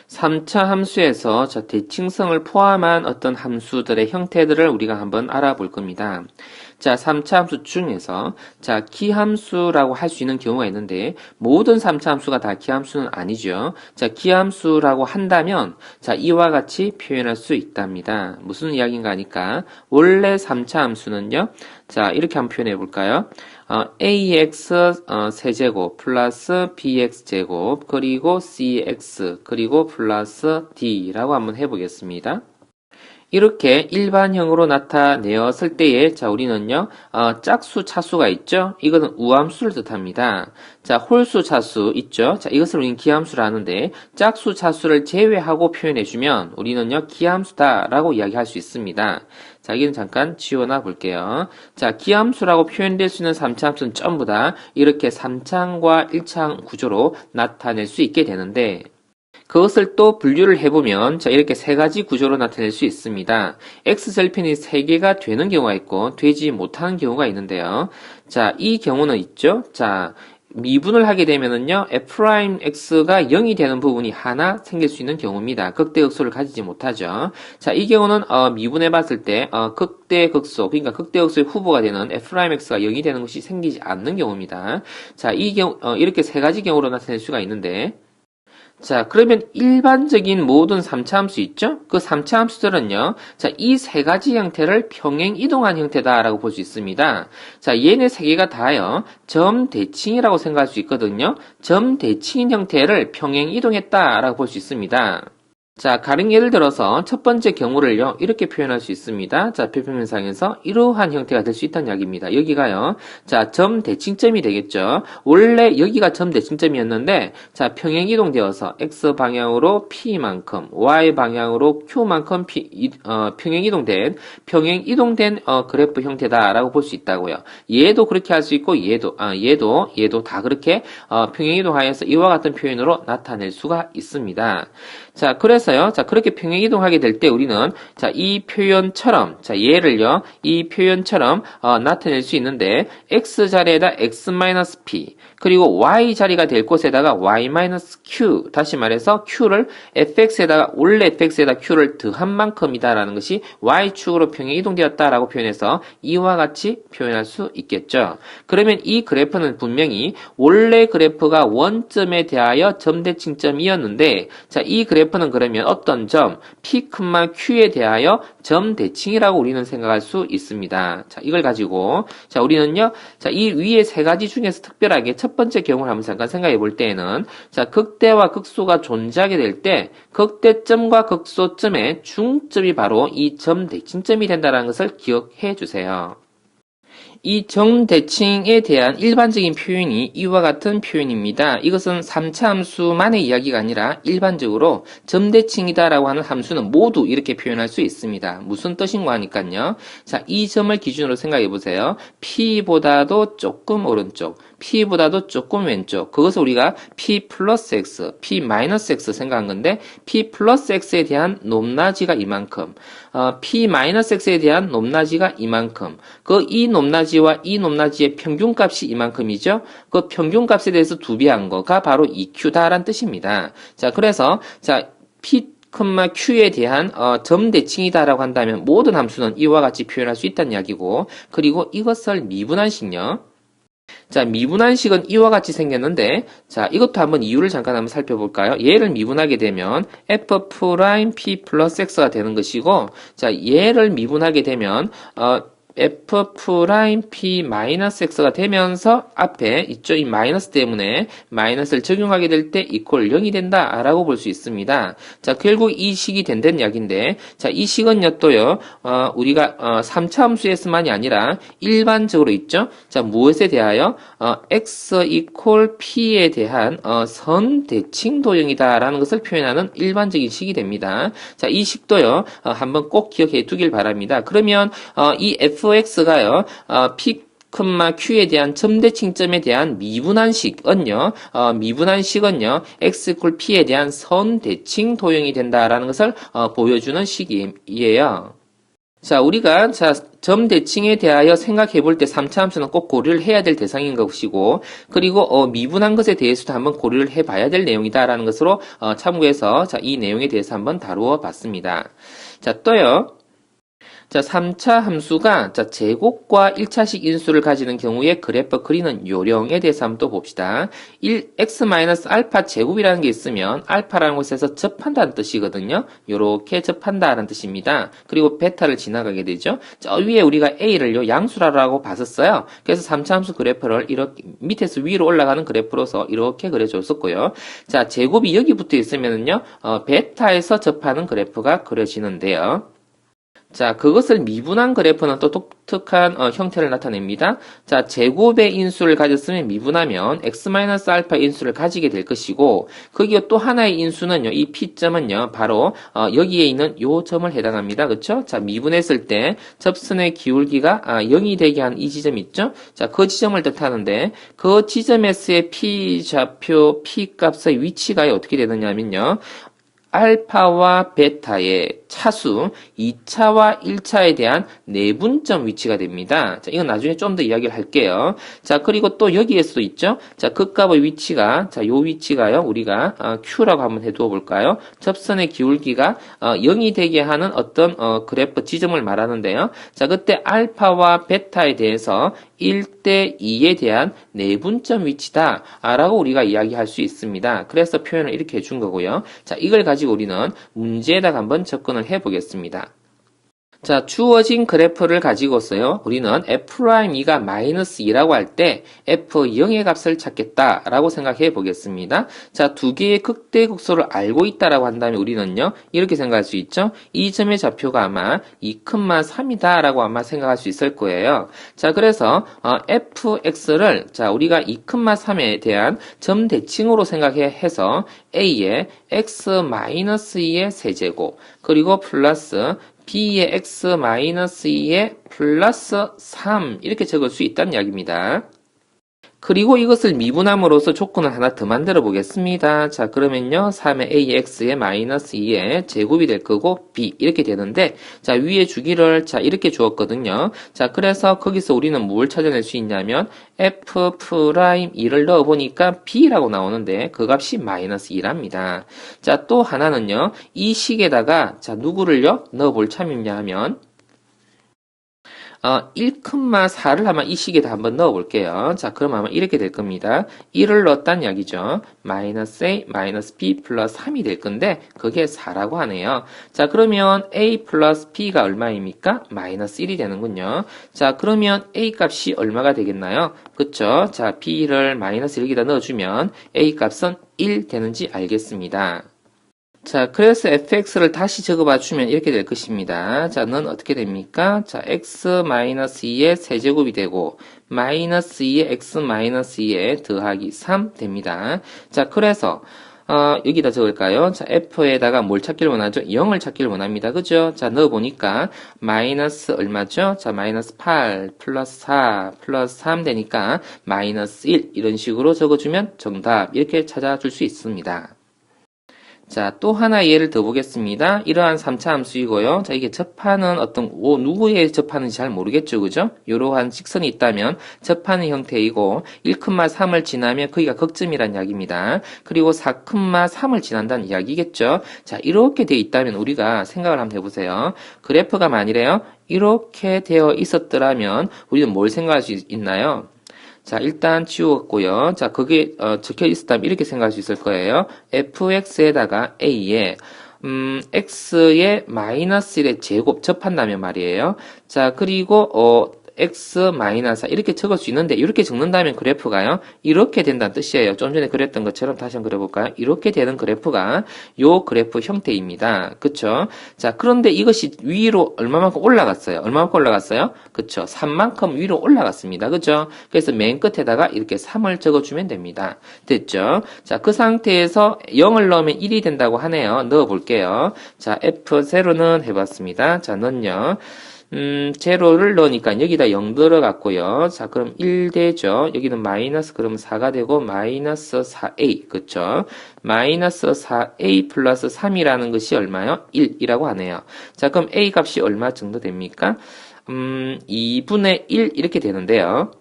3차 함수에서 대칭성을 포함한 어떤 함수들의 형태들을 우리가 한번 알아볼 겁니다. 자, 3차 함수 중에서 기함수라고 할 수 있는 경우가 있는데 모든 3차 함수가 다 기함수는 아니죠. 기함수라고 한다면 이와 같이 표현할 수 있답니다. 무슨 이야기인가 하니까 원래 3차 함수는요. 이렇게 한번 표현해 볼까요? ax 세제곱 플러스 bx 제곱 그리고 cx 그리고 플러스 d라고 한번 해보겠습니다. 이렇게 일반형으로 나타내었을 때에 우리는요 짝수 차수가 있죠. 이거는 우함수를 뜻합니다. 홀수 차수 있죠. 이것을 우리는 기함수라 하는데 짝수 차수를 제외하고 표현해주면 우리는요 기함수다라고 이야기할 수 있습니다. 여기는 잠깐 지워놔 볼게요. 기함수라고 표현될 수 있는 3차 함수는 전부 다 이렇게 3차항과 1차항 구조로 나타낼 수 있게 되는데 그것을 또 분류를 해보면 이렇게 세 가지 구조로 나타낼 수 있습니다. x절편이 3개가 되는 경우가 있고 되지 못하는 경우가 있는데요. 이 경우는 있죠. 미분을 하게 되면은요, f'x가 0이 되는 부분이 하나 생길 수 있는 경우입니다. 극대극소를 가지지 못하죠. 이 경우는 미분해 봤을 때 극대극소, 그러니까 극대극소의 후보가 되는 f'x가 0이 되는 것이 생기지 않는 경우입니다. 이 경우 이렇게 세 가지 경우로 나타낼 수가 있는데 그러면 일반적인 모든 3차 함수 있죠? 그 3차 함수들은요, 이 세 가지 형태를 평행 이동한 형태다라고 볼 수 있습니다. 얘네 세 개가 다요, 점 대칭이라고 생각할 수 있거든요. 점 대칭인 형태를 평행 이동했다라고 볼 수 있습니다. 가령 예를 들어서 첫 번째 경우를요, 이렇게 표현할 수 있습니다. 표표면상에서 이러한 형태가 될 수 있다는 이야기입니다. 여기가요, 점 대칭점이 되겠죠. 원래 여기가 점 대칭점이었는데, 평행 이동되어서 x 방향으로 p만큼, y 방향으로 q만큼 평행 이동된 그래프 형태다라고 볼 수 있다고요. 얘도 그렇게 할 수 있고, 얘도 다 그렇게 평행 이동하여서 이와 같은 표현으로 나타낼 수가 있습니다. 그래서요, 그렇게 평행 이동하게 될 때 우리는, 이 표현처럼, 얘를요, 이 표현처럼, 나타낼 수 있는데, x 자리에다 x-p, 그리고 y 자리가 될 곳에다가 y-q, 다시 말해서 q를 fx에다가, 원래 fx에다 q를 더한 만큼이다라는 것이 y축으로 평행 이동되었다라고 표현해서 이와 같이 표현할 수 있겠죠. 그러면 이 그래프는 분명히 원래 그래프가 원점에 대하여 점대칭점이었는데, 이 그래프는 그러면 어떤 점 P, Q에 대하여 점 대칭이라고 우리는 생각할 수 있습니다. 이걸 가지고 우리는요, 이 위에 세 가지 중에서 특별하게 첫 번째 경우를 한번 잠깐 생각해 볼 때에는 극대와 극소가 존재하게 될 때 극대점과 극소점의 중점이 바로 이 점 대칭점이 된다는 것을 기억해 주세요. 이 점대칭에 대한 일반적인 표현이 이와 같은 표현입니다. 이것은 3차 함수만의 이야기가 아니라 일반적으로 점대칭이다라고 하는 함수는 모두 이렇게 표현할 수 있습니다. 무슨 뜻인가 하니까요. 이 점을 기준으로 생각해 보세요. P보다도 조금 오른쪽, P보다도 조금 왼쪽. 그것을 우리가 P 플러스 X, P 마이너스 X 생각한 건데 P 플러스 X에 대한 높낮이가 이만큼, P 마이너스 X에 대한 높낮이가 이만큼. 이 높낮이와 이 높낮이의 평균값이 이만큼이죠. 그 평균값에 대해서 두배한 거가 바로 EQ다라는 뜻입니다. 그래서 P, Q에 대한 점 대칭이다라고 한다면 모든 함수는 이와 같이 표현할 수 있다는 이야기고, 그리고 이것을 미분한식요. 미분한식은 이와 같이 생겼는데, 이것도 한번 이유를 잠깐 한번 살펴볼까요? 얘를 미분하게 되면 f'(p 플러스 x가 되는 것이고, 얘를 미분하게 되면 f'(p-x가 되면서 앞에 있죠. 이 마이너스 때문에 마이너스를 적용하게 될 때 이퀄 0이 된다라고 볼 수 있습니다. 결국 이 식이 된다는 이야기인데, 이 식은요 또요, 우리가 3차 함수에서만이 아니라 일반적으로 있죠. 무엇에 대하여 x 이퀄 p에 대한 선 대칭 도형이다라는 것을 표현하는 일반적인 식이 됩니다. 이 식도요, 한번 꼭 기억해 두길 바랍니다. 그러면 이 fx가요, P, Q에 대한 점대칭점에 대한 미분한식은요, x 이퀄 P에 대한 선대칭 도형이 된다라는 것을 보여주는 식이에요. 자, 우리가, 자, 점 대칭에 대하여 생각해 볼 때 3차 함수는 꼭 고려를 해야 될 대상인 것이고, 그리고, 미분한 것에 대해서도 한번 고려를 해 봐야 될 내용이다라는 것으로, 참고해서, 자, 이 내용에 대해서 한번 다루어 봤습니다. 자, 또요. 자, 3차 함수가 자, 제곱과 1차식 인수를 가지는 경우에 그래프 그리는 요령에 대해서 한번 또 봅시다. x-알파 제곱이라는 게 있으면 알파라는 곳에서 접한다는 뜻이거든요. 요렇게 접한다는 뜻입니다. 그리고 베타를 지나가게 되죠. 저 위에 우리가 a를요 양수라고 봤었어요. 그래서 3차 함수 그래프를 이렇게 밑에서 위로 올라가는 그래프로서 이렇게 그려줬었고요. 자, 제곱이 여기 붙어 있으면은요 베타에서 접하는 그래프가 그려지는데요. 자, 그것을 미분한 그래프는 또 독특한 형태를 나타냅니다. 자, 제곱의 인수를 가졌으면 미분하면 x-알파 인수를 가지게 될 것이고, 거기에 또 하나의 인수는요, 이 p점은요, 바로 여기에 있는 요 점을 해당합니다. 그렇죠? 자, 미분했을 때 접선의 기울기가 0이 되게 하는 이 지점 있죠? 자, 그 지점을 뜻하는데 그 지점에서의 p 좌표 p 값의 위치가 어떻게 되느냐면요. 알파와 베타의 차수 2차와 1차에 대한 내분점 위치가 됩니다. 자, 이건 나중에 좀 더 이야기를 할게요. 자, 그리고 또 여기에서도 있죠. 자, 극값의 위치가 자, 요 위치가요. 우리가 Q라고 한번 해두어 볼까요? 접선의 기울기가 0이 되게 하는 어떤 그래프 지점을 말하는데요. 자, 그때 알파와 베타에 대해서 1대 2에 대한 내분점 위치다 라고 우리가 이야기할 수 있습니다. 그래서 표현을 이렇게 해준 거고요. 자, 이걸 가지고 우리는 문제에다가 한번 접근을 해 보겠습니다. 자, 주어진 그래프를 가지고서요, 우리는 F'2가 마이너스 2라고 할 때 F0의 값을 찾겠다라고 생각해 보겠습니다. 자, 두 개의 극대극소를 알고 있다라고 한다면 우리는요, 이렇게 생각할 수 있죠? 이 점의 좌표가 아마 2,3이다라고 아마 생각할 수 있을 거예요. 자, 그래서 fx를 자, 우리가 2,3에 대한 점 대칭으로 생각해서 a의 x-2의 세제곱 그리고 플러스 b의 x-2의 플러스 3 이렇게 적을 수 있다는 이야기입니다. 그리고 이것을 미분함으로써 조건을 하나 더 만들어 보겠습니다. 자, 그러면요, 3의 ax의 마이너스 2의 제곱이 될 거고, b, 이렇게 되는데, 자, 위에 주기를, 자, 이렇게 주었거든요. 자, 그래서 거기서 우리는 뭘 찾아낼 수 있냐면, f'2를 넣어보니까 b라고 나오는데, 그 값이 마이너스 2랍니다. 자, 또 하나는요, 이 식에다가, 자, 누구를요, 넣어볼 참이냐 하면, 1,4를 아마 이 식에다 한번 넣어 볼게요. 자, 그럼 아마 이렇게 될 겁니다. 1을 넣었다는 이야기죠. 마이너스 a, 마이너스 b 플러스 3이 될 건데, 그게 4라고 하네요. 자, 그러면 a 플러스 b가 얼마입니까? 마이너스 1이 되는군요. 자, 그러면 a 값이 얼마가 되겠나요? 그쵸? 자, b를 마이너스 1에다 넣어주면 a 값은 1 되는지 알겠습니다. 자, 그래서 fx를 다시 적어봐 주면 이렇게 될 것입니다. 자, 는 어떻게 됩니까? 자, x-2의 세제곱이 되고, 마이너스 2의 x-2의 더하기 3 됩니다. 자, 그래서, 여기다 적을까요? 자, f에다가 뭘 찾기를 원하죠? 0을 찾기를 원합니다. 그죠? 자, 넣어보니까, 마이너스 얼마죠? 자, 마이너스 8, 플러스 4, 플러스 3 되니까, 마이너스 1, 이런 식으로 적어주면 정답, 이렇게 찾아줄 수 있습니다. 자, 또 하나 예를 더 보겠습니다. 이러한 3차 함수이고요. 자, 이게 접하는 누구에 접하는지 잘 모르겠죠, 그죠? 이러한 직선이 있다면 접하는 형태이고, 1,3을 지나면 거기가 극점이란 이야기입니다. 그리고 4,3을 지난다는 이야기겠죠? 자, 이렇게 되어 있다면 우리가 생각을 한번 해보세요. 그래프가 만일에요, 이렇게 되어 있었더라면 우리는 뭘 생각할 수 있나요? 자, 일단 지웠고요. 자, 거기에 적혀 있었다면 이렇게 생각할 수 있을 거예요. fx에다가 a에 x의 마이너스 1의 제곱 접한다면 말이에요. 자, 그리고 x-4 이렇게 적을 수 있는데 이렇게 적는다면 그래프가요. 이렇게 된다는 뜻이에요. 좀 전에 그렸던 것처럼 다시 한번 그려볼까요? 이렇게 되는 그래프가 요 그래프 형태입니다. 그쵸? 자, 그런데 이것이 위로 얼마만큼 올라갔어요? 얼마만큼 올라갔어요? 그쵸? 3만큼 위로 올라갔습니다. 그죠? 그래서 맨 끝에다가 이렇게 3을 적어주면 됩니다. 됐죠? 자, 그 상태에서 0을 넣으면 1이 된다고 하네요. 넣어볼게요. 자, F0는 해봤습니다. 자, 는요. 제로를 넣으니까 여기다 0 들어갔고요. 자, 그럼 1 되죠. 여기는 마이너스 그러면 4가 되고 마이너스 4a 그쵸? 마이너스 4a 플러스 3이라는 것이 얼마요? 1이라고 하네요. 자, 그럼 a 값이 얼마 정도 됩니까? 2분의 1 이렇게 되는데요.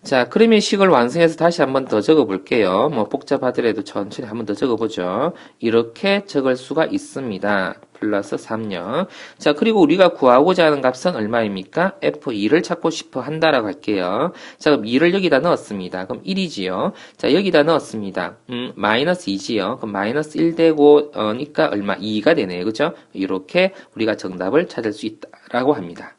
자, 그러면 식을 완성해서 다시 한번 더 적어 볼게요. 뭐 복잡하더라도 천천히 한번 더 적어 보죠. 이렇게 적을 수가 있습니다. 플러스 3요. 자, 그리고 우리가 구하고자 하는 값은 얼마입니까? F2를 찾고 싶어 한다라고 할게요. 자, 그럼 2를 여기다 넣었습니다. 그럼 1이지요. 자, 여기다 넣었습니다. 마이너스 2지요. 그럼 마이너스 1 되고, 니까 얼마? 2가 되네요. 그죠? 이렇게 우리가 정답을 찾을 수 있다라고 합니다.